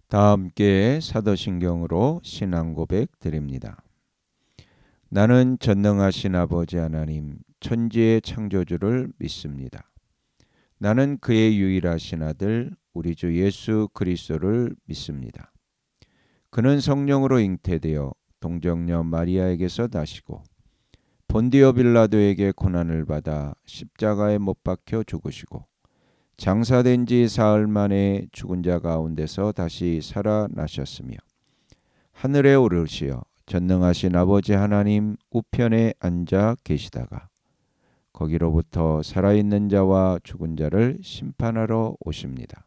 다 함께 사도신경으로 신앙 고백 드립니다. 나는 전능하신 아버지 하나님 천지의 창조주를 믿습니다. 나는 그의 유일하신 아들 우리 주 예수 그리스도를 믿습니다. 그는 성령으로 잉태되어 동정녀 마리아에게서 나시고 본디오 빌라도에게 고난을 받아 십자가에 못 박혀 죽으시고 장사된 지 사흘 만에 죽은 자 가운데서 다시 살아나셨으며 하늘에 오르시어 전능하신 아버지 하나님 우편에 앉아 계시다가 거기로부터 살아있는 자와 죽은 자를 심판하러 오십니다.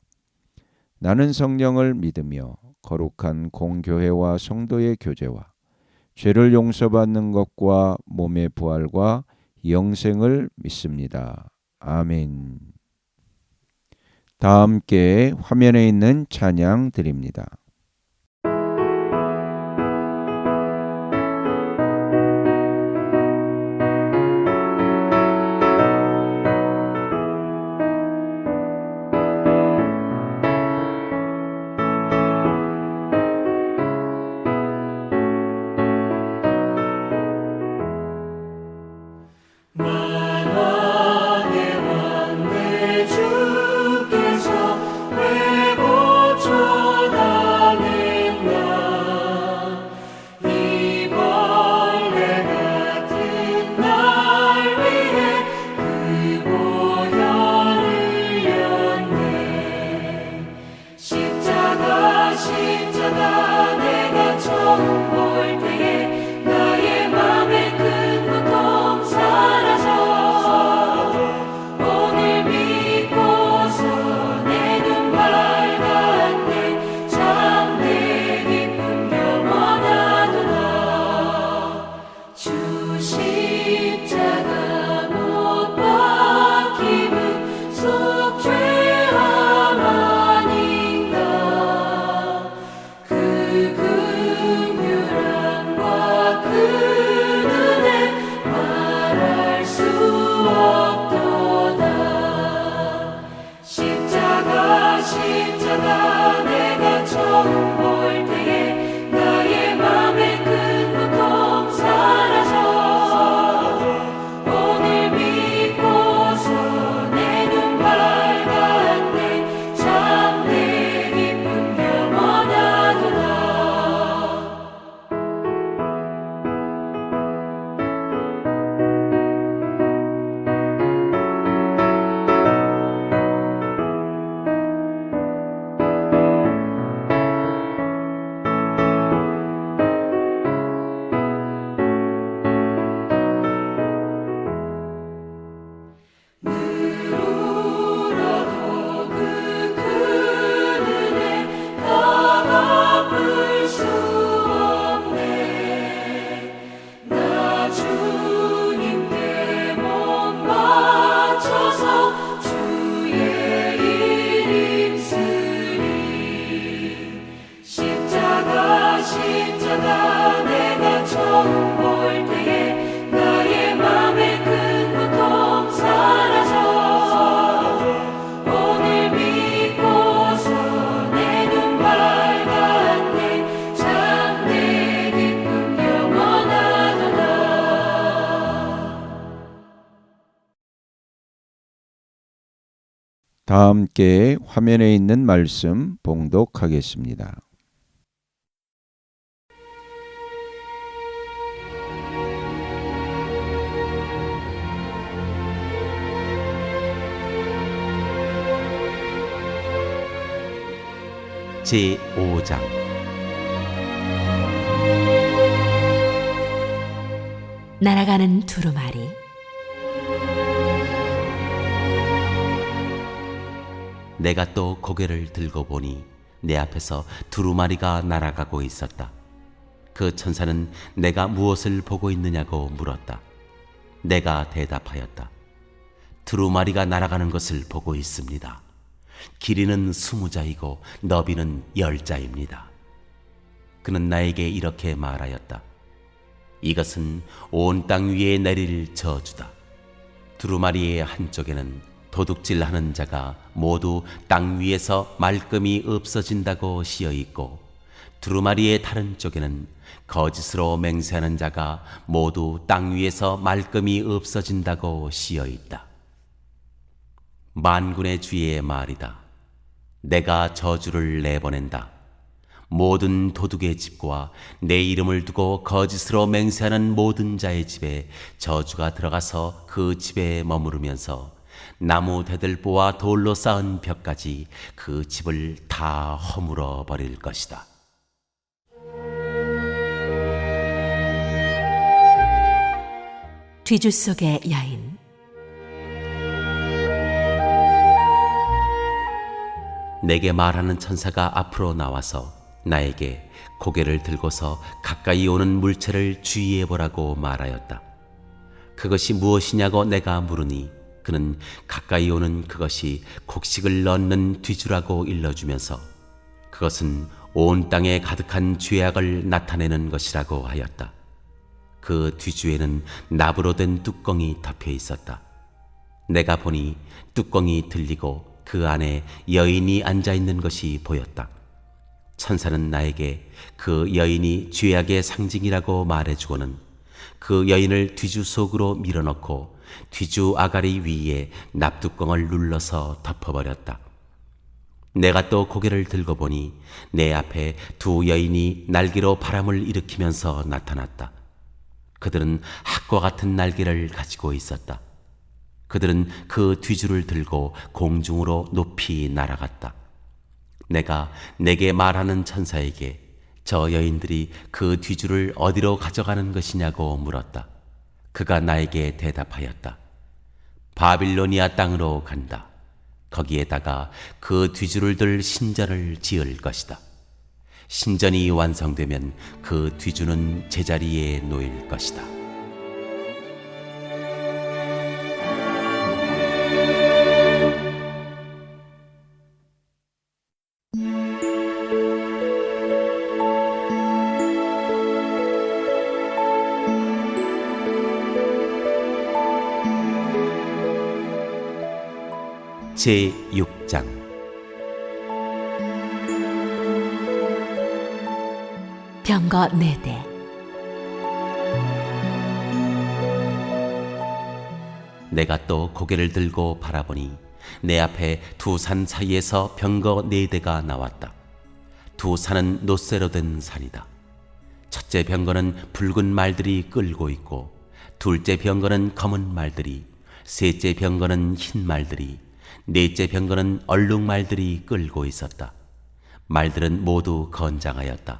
나는 성령을 믿으며 거룩한 공교회와 성도의 교제와 죄를 용서받는 것과 몸의 부활과 영생을 믿습니다. 아멘. 다 함께 화면에 있는 찬양 드립니다. 다 함께 화면에 있는 말씀 봉독하겠습니다. 제5장 날아가는 두루마리. 내가 또 고개를 들고 보니 내 앞에서 두루마리가 날아가고 있었다. 그 천사는 내가 무엇을 보고 있느냐고 물었다. 내가 대답하였다. 두루마리가 날아가는 것을 보고 있습니다. 길이는 20자이고 너비는 10자입니다. 그는 나에게 이렇게 말하였다. 이것은 온 땅 위에 내릴 저주다. 두루마리의 한쪽에는 도둑질하는 자가 모두 땅 위에서 말끔히 없어진다고 시여 있고 두루마리의 다른 쪽에는 거짓으로 맹세하는 자가 모두 땅 위에서 말끔히 없어진다고 시여 있다. 만군의 주의 말이다. 내가 저주를 내보낸다. 모든 도둑의 집과 내 이름을 두고 거짓으로 맹세하는 모든 자의 집에 저주가 들어가서 그 집에 머무르면서 나무 대들보와 돌로 쌓은 벽까지 그 집을 다 허물어 버릴 것이다. 뒤주 속의 여인. 내게 말하는 천사가 앞으로 나와서 나에게 고개를 들고서 가까이 오는 물체를 주의해 보라고 말하였다. 그것이 무엇이냐고 내가 물으니 그는 가까이 오는 그것이 곡식을 넣는 뒤주라고 일러주면서 그것은 온 땅에 가득한 죄악을 나타내는 것이라고 하였다. 그 뒤주에는 납으로 된 뚜껑이 덮여 있었다. 내가 보니 뚜껑이 들리고 그 안에 여인이 앉아 있는 것이 보였다. 천사는 나에게 그 여인이 죄악의 상징이라고 말해주고는 그 여인을 뒤주 속으로 밀어넣고 뒤주 아가리 위에 납뚜껑을 눌러서 덮어버렸다. 내가 또 고개를 들고 보니 내 앞에 두 여인이 날개로 바람을 일으키면서 나타났다. 그들은 학과 같은 날개를 가지고 있었다. 그들은 그 뒤주를 들고 공중으로 높이 날아갔다. 내가 내게 말하는 천사에게 저 여인들이 그 뒤주를 어디로 가져가는 것이냐고 물었다. 그가 나에게 대답하였다. 바빌로니아 땅으로 간다. 거기에다가 그 뒤주를 들 신전을 지을 것이다. 신전이 완성되면 그 뒤주는 제자리에 놓일 것이다. 제6장 병거 4대. 내가 또 고개를 들고 바라보니 내 앞에 두 산 사이에서 병거 4대가 나왔다. 두 산은 놋새로 된 산이다. 첫째 병거는 붉은 말들이 끌고 있고 둘째 병거는 검은 말들이, 셋째 병거는 흰 말들이, 넷째 병거는 얼룩말들이 끌고 있었다. 말들은 모두 건장하였다.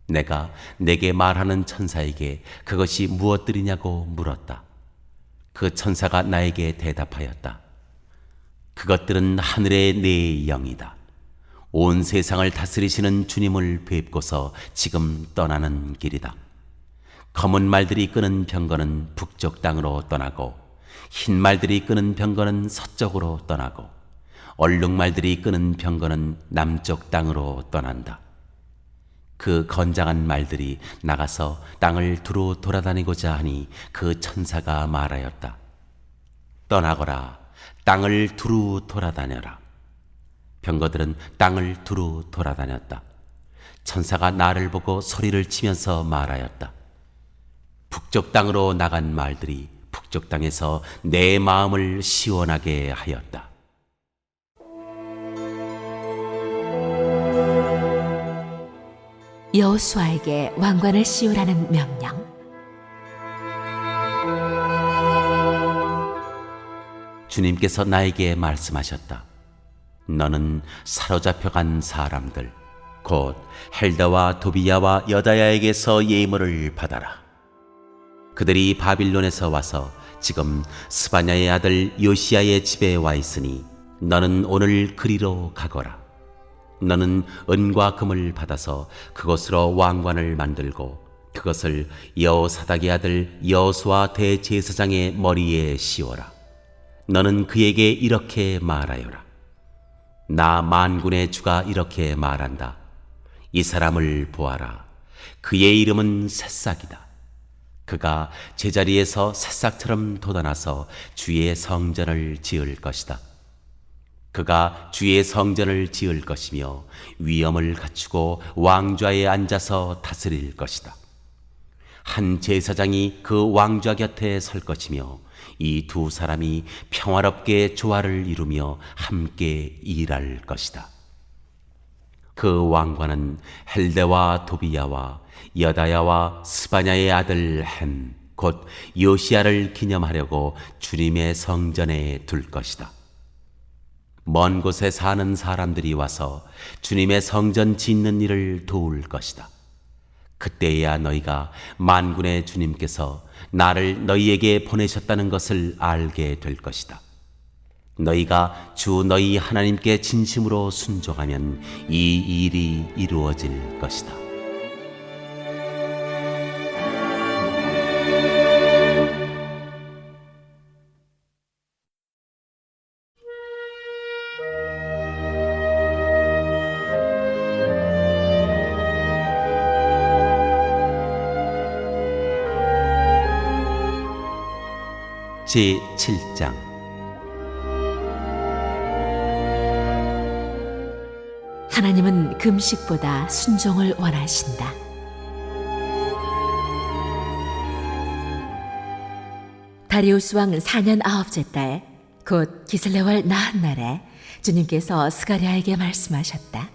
내가 내게 말하는 천사에게 그것이 무엇들이냐고 물었다. 그 천사가 나에게 대답하였다. 그것들은 하늘의 네 영이다. 온 세상을 다스리시는 주님을 뵙고서 지금 떠나는 길이다. 검은 말들이 끄는 병거는 북쪽 땅으로 떠나고 흰 말들이 끄는 병거는 서쪽으로 떠나고 얼룩말들이 끄는 병거는 남쪽 땅으로 떠난다. 그 건장한 말들이 나가서 땅을 두루 돌아다니고자 하니 그 천사가 말하였다. 떠나거라. 땅을 두루 돌아다녀라. 병거들은 땅을 두루 돌아다녔다. 천사가 나를 보고 소리를 치면서 말하였다. 북쪽 땅으로 나간 말들이 북쪽 땅에서 내 마음을 시원하게 하였다. 여호수아에게 왕관을 씌우라는 명령. 주님께서 나에게 말씀하셨다. 너는 사로잡혀간 사람들, 곧 헬다와 도비야와 여다야에게서 예물을 받아라. 그들이 바빌론에서 와서 지금 스바냐의 아들 요시야의 집에 와 있으니 너는 오늘 그리로 가거라. 너는 은과 금을 받아서 그것으로 왕관을 만들고 그것을 여호사닥의 아들 여호수아 대제사장의 머리에 씌워라. 너는 그에게 이렇게 말하여라. 나 만군의 주가 이렇게 말한다. 이 사람을 보아라. 그의 이름은 새싹이다. 그가 제자리에서 새싹처럼 돋아나서 주의 성전을 지을 것이다. 그가 주의 성전을 지을 것이며 위엄을 갖추고 왕좌에 앉아서 다스릴 것이다. 한 제사장이 그 왕좌 곁에 설 것이며 이 두 사람이 평화롭게 조화를 이루며 함께 일할 것이다. 그 왕관은 헬데와 도비야와 여다야와 스바냐의 아들 헨, 곧 요시야를 기념하려고 주님의 성전에 둘 것이다. 먼 곳에 사는 사람들이 와서 주님의 성전 짓는 일을 도울 것이다. 그때야 너희가 만군의 주님께서 나를 너희에게 보내셨다는 것을 알게 될 것이다. 너희가 주 너희 하나님께 진심으로 순종하면 이 일이 이루어질 것이다. 제7장 하나님은 금식보다 순종을 원하신다. 다리우스 왕 4년 9째 달, 곧 기슬레월 나흔날에 주님께서 스가랴에게 말씀하셨다.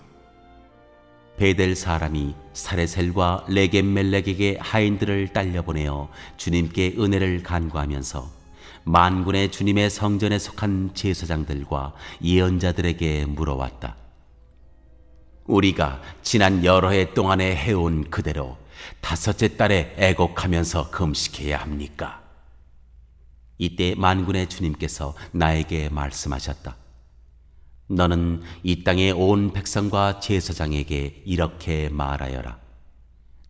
베델 사람이 사레셀과 레겜멜렉에게 하인들을 딸려보내어 주님께 은혜를 간구하면서 만군의 주님의 성전에 속한 제사장들과 예언자들에게 물어왔다. 우리가 지난 여러 해 동안에 해온 그대로 5째 달에 애곡하면서 금식해야 합니까? 이때 만군의 주님께서 나에게 말씀하셨다. 너는 이 땅의 온 백성과 제사장에게 이렇게 말하여라.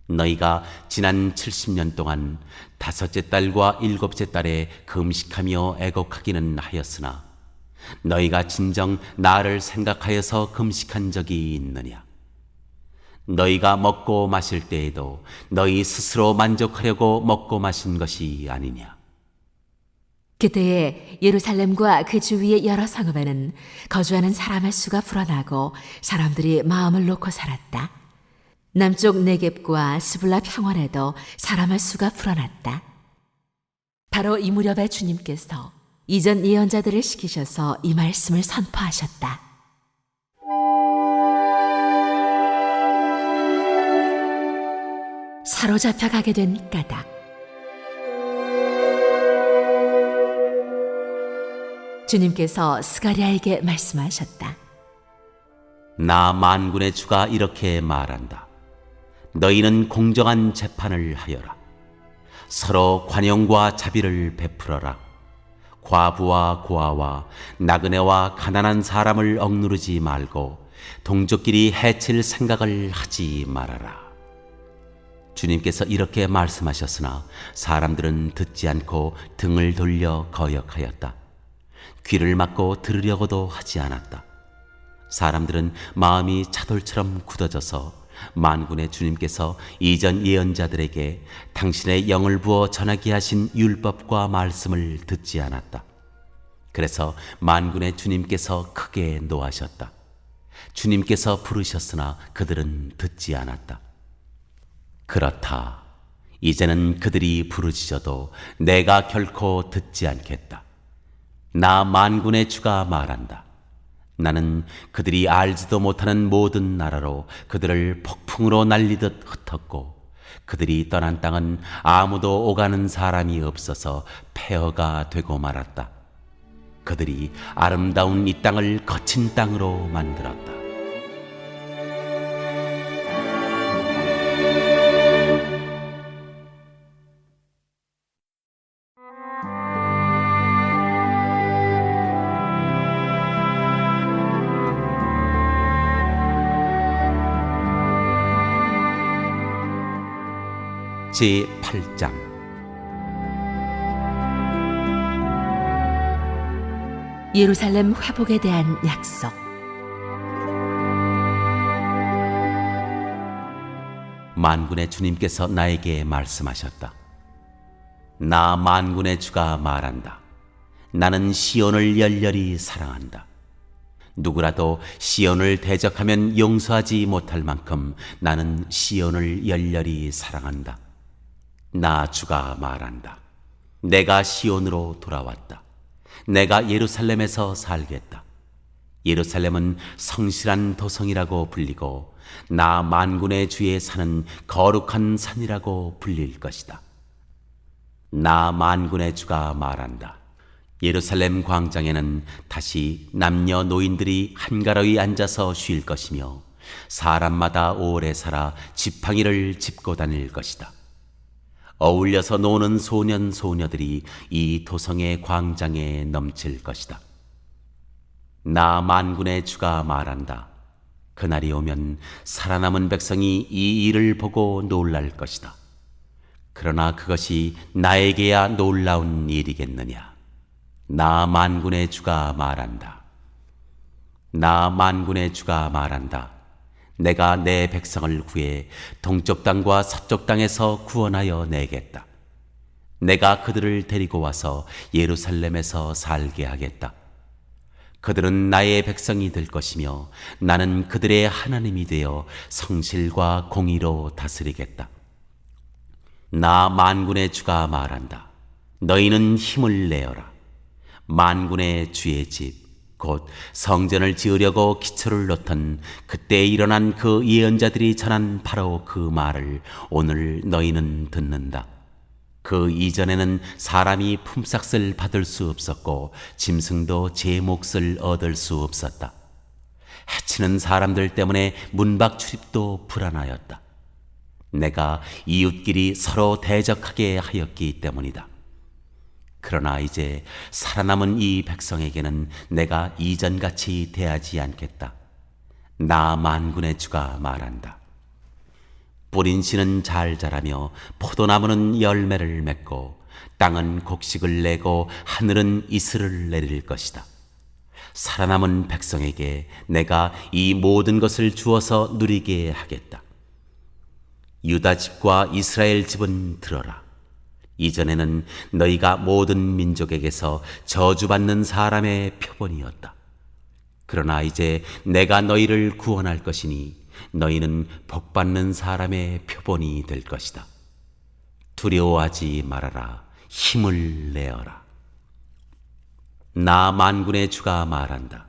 너희가 지난 70년 동안 5째 달과 7째 달에 금식하며 애곡하기는 하였으나 너희가 진정 나를 생각하여서 금식한 적이 있느냐? 너희가 먹고 마실 때에도 너희 스스로 만족하려고 먹고 마신 것이 아니냐? 그때에 예루살렘과 그 주위의 여러 성읍에는 거주하는 사람의 수가 불어나고 사람들이 마음을 놓고 살았다. 남쪽 네겝과 스불라 평원에도 사람의 수가 불어났다. 바로 이 무렵에 주님께서 이전 예언자들을 시키셔서 이 말씀을 선포하셨다. 사로잡혀 가게 된 까닭. 주님께서 스가랴에게 말씀하셨다. 나 만군의 주가 이렇게 말한다. 너희는 공정한 재판을 하여라. 서로 관용과 자비를 베풀어라. 과부와 고아와 나그네와 가난한 사람을 억누르지 말고 동족끼리 해칠 생각을 하지 말아라. 주님께서 이렇게 말씀하셨으나 사람들은 듣지 않고 등을 돌려 거역하였다. 귀를 막고 들으려고도 하지 않았다. 사람들은 마음이 차돌처럼 굳어져서 만군의 주님께서 이전 예언자들에게 당신의 영을 부어 전하게 하신 율법과 말씀을 듣지 않았다. 그래서 만군의 주님께서 크게 노하셨다. 주님께서 부르셨으나 그들은 듣지 않았다. 그렇다. 이제는 그들이 부르짖어도 내가 결코 듣지 않겠다. 나 만군의 주가 말한다. 나는 그들이 알지도 못하는 모든 나라로 그들을 폭풍으로 날리듯 흩었고 그들이 떠난 땅은 아무도 오가는 사람이 없어서 폐허가 되고 말았다. 그들이 아름다운 이 땅을 거친 땅으로 만들었다. 제8장 예루살렘 회복에 대한 약속. 만군의 주님께서 나에게 말씀하셨다. 나 만군의 주가 말한다. 나는 시온을 열렬히 사랑한다. 누구라도 시온을 대적하면 용서하지 못할 만큼 나는 시온을 열렬히 사랑한다. 나 주가 말한다. 내가 시온으로 돌아왔다. 내가 예루살렘에서 살겠다. 예루살렘은 성실한 도성이라고 불리고 나 만군의 주에 사는 거룩한 산이라고 불릴 것이다. 나 만군의 주가 말한다. 예루살렘 광장에는 다시 남녀 노인들이 한가로이 앉아서 쉴 것이며 사람마다 오래 살아 지팡이를 짚고 다닐 것이다. 어울려서 노는 소년 소녀들이 이 도성의 광장에 넘칠 것이다. 나 만군의 주가 말한다. 그날이 오면 살아남은 백성이 이 일을 보고 놀랄 것이다. 그러나 그것이 나에게야 놀라운 일이겠느냐. 나 만군의 주가 말한다. 나 만군의 주가 말한다. 내가 내 백성을 구해 동쪽 땅과 서쪽 땅에서 구원하여 내겠다. 내가 그들을 데리고 와서 예루살렘에서 살게 하겠다. 그들은 나의 백성이 될 것이며 나는 그들의 하나님이 되어 성실과 공의로 다스리겠다. 나 만군의 주가 말한다. 너희는 힘을 내어라. 만군의 주의 집 곧 성전을 지으려고 기초를 놓던 그때 일어난 그 예언자들이 전한 바로 그 말을 오늘 너희는 듣는다. 그 이전에는 사람이 품삯을 받을 수 없었고 짐승도 제 몫을 얻을 수 없었다. 해치는 사람들 때문에 문밖 출입도 불안하였다. 내가 이웃끼리 서로 대적하게 하였기 때문이다. 그러나 이제 살아남은 이 백성에게는 내가 이전같이 대하지 않겠다. 나 만군의 주가 말한다. 뿌린 씨는 잘 자라며 포도나무는 열매를 맺고 땅은 곡식을 내고 하늘은 이슬을 내릴 것이다. 살아남은 백성에게 내가 이 모든 것을 주어서 누리게 하겠다. 유다 집과 이스라엘 집은 들어라. 이전에는 너희가 모든 민족에게서 저주받는 사람의 표본이었다. 그러나 이제 내가 너희를 구원할 것이니 너희는 복받는 사람의 표본이 될 것이다. 두려워하지 말아라. 힘을 내어라. 나 만군의 주가 말한다.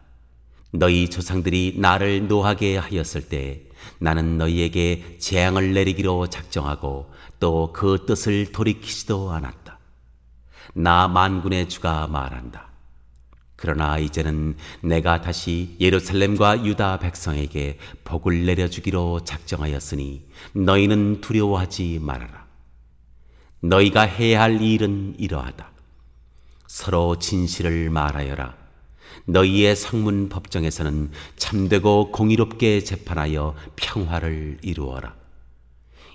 너희 조상들이 나를 노하게 하였을 때 나는 너희에게 재앙을 내리기로 작정하고 또 그 뜻을 돌이키지도 않았다. 나 만군의 주가 말한다. 그러나 이제는 내가 다시 예루살렘과 유다 백성에게 복을 내려주기로 작정하였으니 너희는 두려워하지 말아라. 너희가 해야 할 일은 이러하다. 서로 진실을 말하여라. 너희의 성문 법정에서는 참되고 공의롭게 재판하여 평화를 이루어라.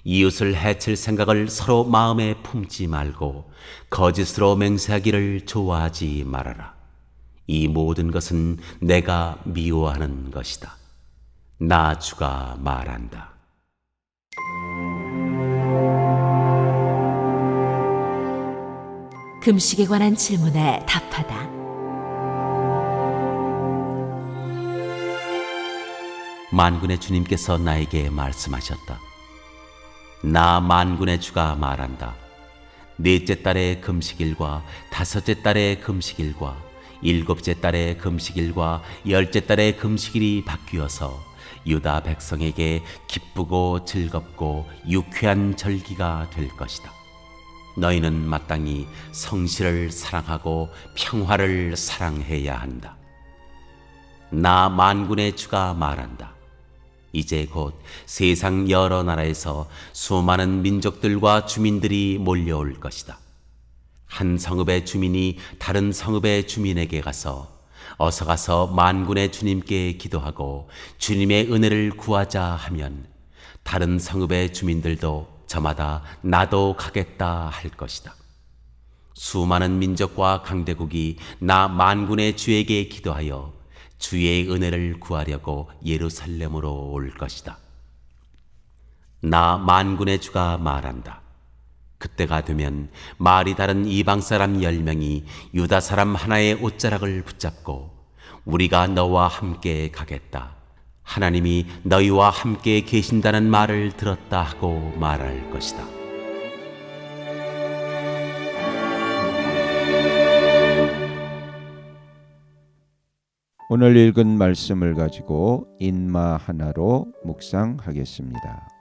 이웃을 해칠 생각을 서로 마음에 품지 말고 거짓으로 맹세하기를 좋아하지 말아라. 이 모든 것은 내가 미워하는 것이다. 나 주가 말한다. 금식에 관한 질문에 답하다. 만군의 주님께서 나에게 말씀하셨다. 나 만군의 주가 말한다. 넷째 달의 금식일과 다섯째 달의 금식일과 일곱째 달의 금식일과 열째 달의 금식일이 바뀌어서 유다 백성에게 기쁘고 즐겁고 유쾌한 절기가 될 것이다. 너희는 마땅히 성실을 사랑하고 평화를 사랑해야 한다. 나 만군의 주가 말한다. 이제 곧 세상 여러 나라에서 수많은 민족들과 주민들이 몰려올 것이다. 한 성읍의 주민이 다른 성읍의 주민에게 가서 어서 가서 만군의 주님께 기도하고 주님의 은혜를 구하자 하면 다른 성읍의 주민들도 저마다 나도 가겠다 할 것이다. 수많은 민족과 강대국이 나 만군의 주에게 기도하여 주의 은혜를 구하려고 예루살렘으로 올 것이다. 나 만군의 주가 말한다. 그때가 되면 말이 다른 이방 사람 10명이 유다 사람 하나의 옷자락을 붙잡고 우리가 너와 함께 가겠다. 하나님이 너희와 함께 계신다는 말을 들었다 하고 말할 것이다. 오늘 읽은 말씀을 가지고 인마 하나로 묵상하겠습니다.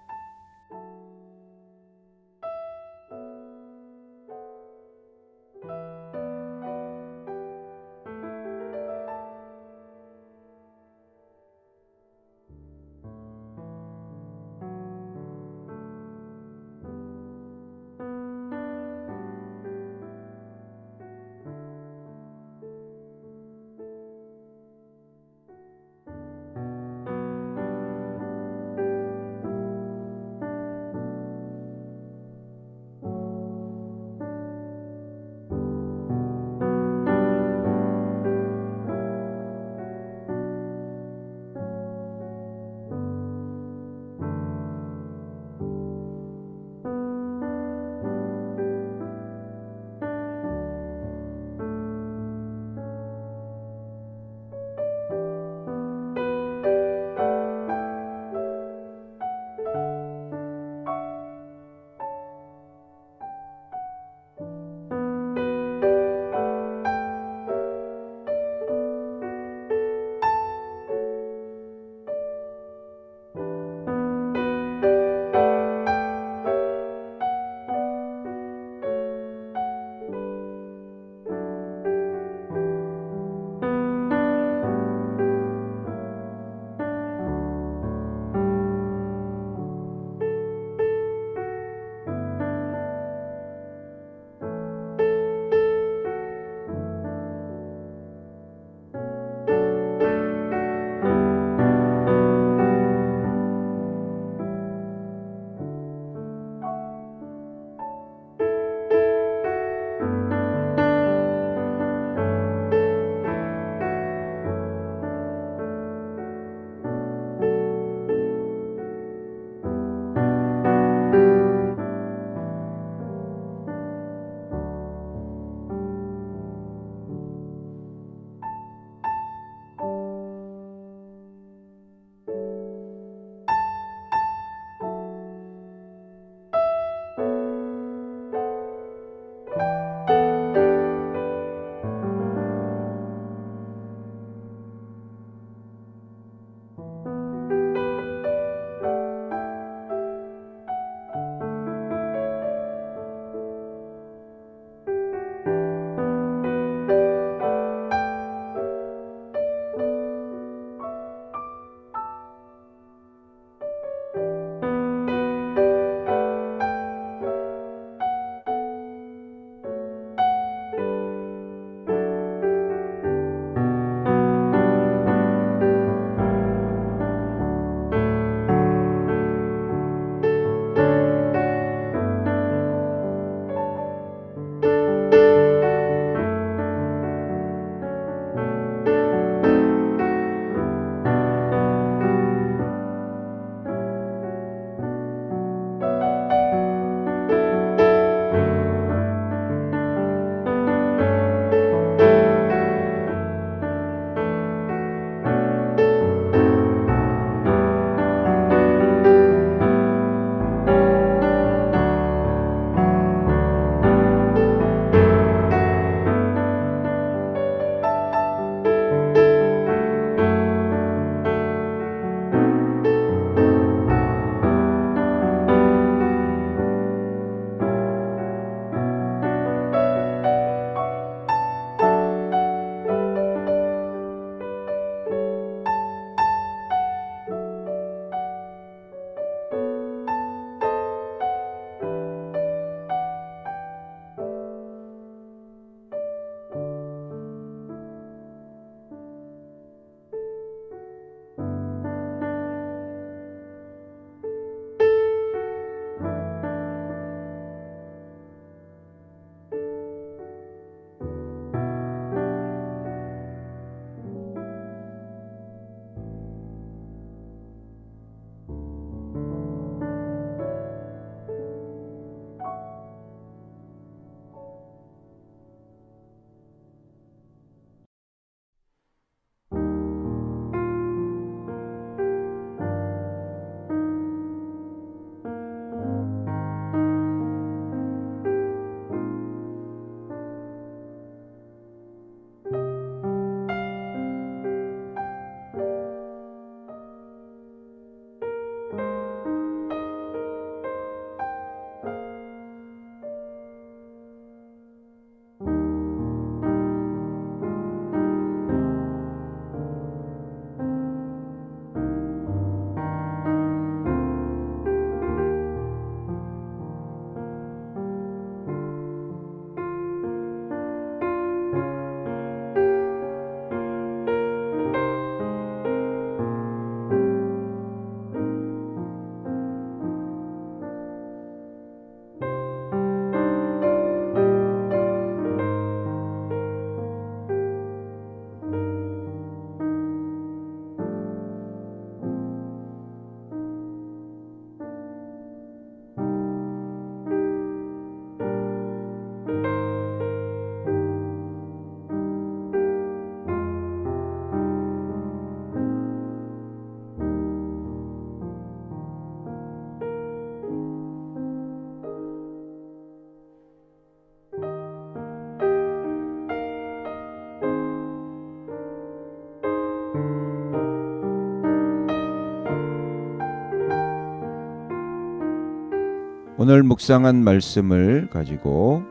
오늘 묵상한 말씀을 가지고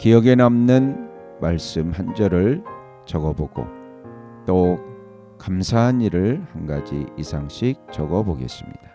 기억에 남는 말씀 한 절을 적어보고 또 감사한 일을 한 가지 이상씩 적어보겠습니다.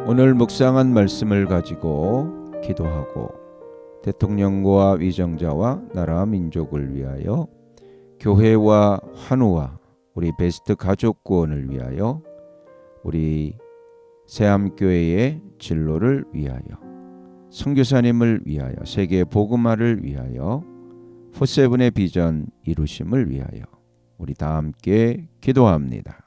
오늘 묵상한 말씀을 가지고 기도하고 대통령과 위정자와 나라 민족을 위하여 교회와 환우와 우리 베스트 가족 구원을 위하여 우리 새암교회의 진로를 위하여 선교사님을 위하여 세계 복음화를 위하여 포세븐의 비전 이루심을 위하여 우리 다 함께 기도합니다.